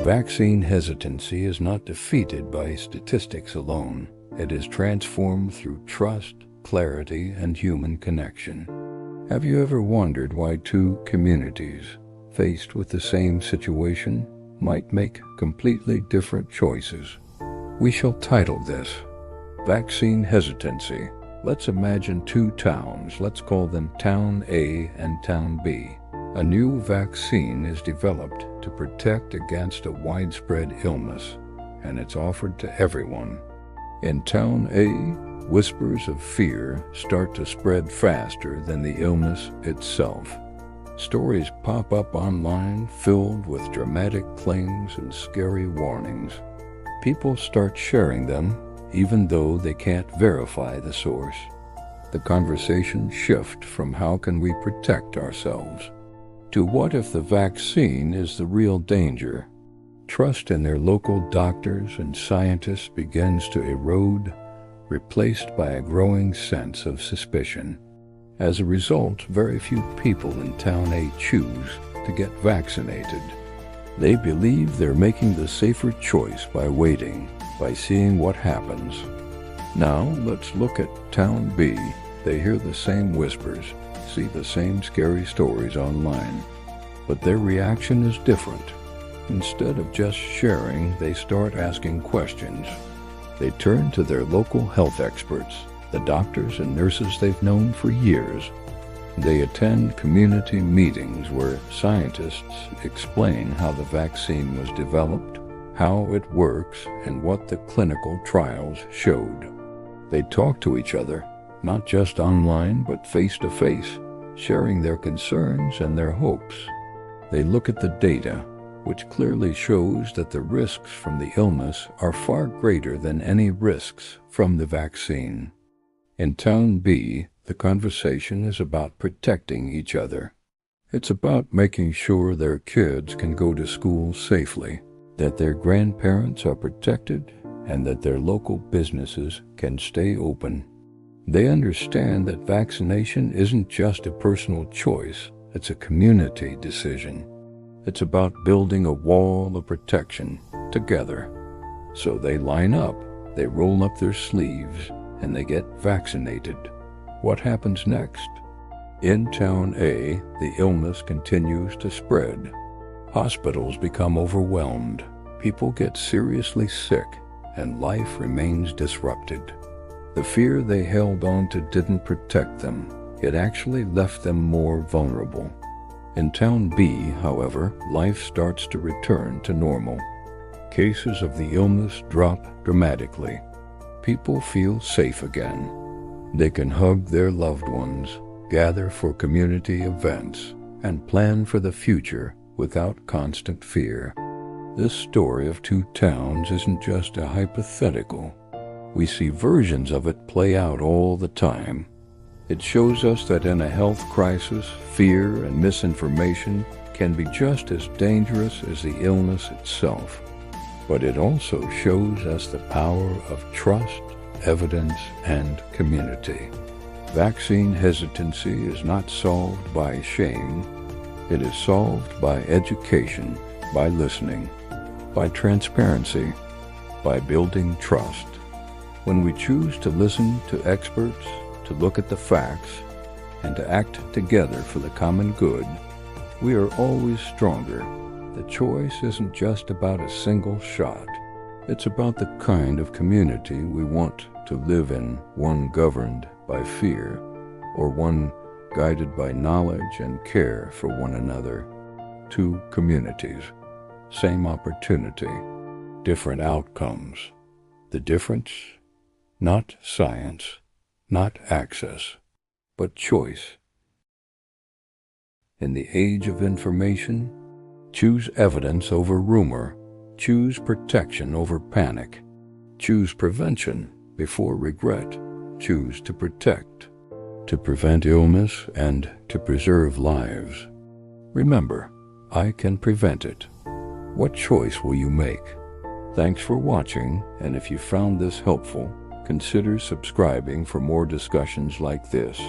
Vaccine hesitancy is not defeated by statistics alone. It is transformed through trust, clarity, and human connection. Have you ever wondered why two communities, faced with the same situation, might make completely different choices? We shall title this, Vaccine Hesitancy. Let's imagine two towns. Let's call them Town A and Town B. A new vaccine is developed to protect against a widespread illness, and it's offered to everyone. In Town A, whispers of fear start to spread faster than the illness itself. Stories pop up online filled with dramatic claims and scary warnings. People start sharing them, even though they can't verify the source. The conversation shifts from how can we protect ourselves to what if the vaccine is the real danger. Trust in their local doctors and scientists begins to erode, replaced by a growing sense of suspicion. As a result, very few people in Town A choose to get vaccinated. They believe they're making the safer choice by waiting, by seeing what happens. Now, let's look at Town B. They hear the same whispers, see the same scary stories online, but their reaction is different. Instead of just sharing, they start asking questions. They turn to their local health experts, the doctors and nurses they've known for years. They attend community meetings where scientists explain how the vaccine was developed, how it works, and what the clinical trials showed. They talk to each other, not just online, but face-to-face, sharing their concerns and their hopes. They look at the data, which clearly shows that the risks from the illness are far greater than any risks from the vaccine. In Town B, the conversation is about protecting each other. It's about making sure their kids can go to school safely, that their grandparents are protected, and that their local businesses can stay open. They understand that vaccination isn't just a personal choice, it's a community decision. It's about building a wall of protection together. So they line up, they roll up their sleeves, and they get vaccinated. What happens next? In Town A, the illness continues to spread. Hospitals become overwhelmed, people get seriously sick, and life remains disrupted. The fear they held on to didn't protect them. It actually left them more vulnerable. In Town B, however, life starts to return to normal. Cases of the illness drop dramatically. People feel safe again. They can hug their loved ones, gather for community events, and plan for the future without constant fear. This story of two towns isn't just a hypothetical. We see versions of it play out all the time. It shows us that in a health crisis, fear and misinformation can be just as dangerous as the illness itself. But it also shows us the power of trust, evidence, and community. Vaccine hesitancy is not solved by shame. It is solved by education, by listening, by transparency, by building trust. When we choose to listen to experts, to look at the facts, and to act together for the common good, we are always stronger. The choice isn't just about a single shot. It's about the kind of community we want to live in, one governed by fear, or one guided by knowledge and care for one another. Two communities, same opportunity, different outcomes. The difference? Not science, not access, but choice. In the age of information, choose evidence over rumor, choose protection over panic, choose prevention before regret, choose to protect, to prevent illness and to preserve lives. Remember, I can prevent it. What choice will you make? Thanks for watching, and if you found this helpful, consider subscribing for more discussions like this.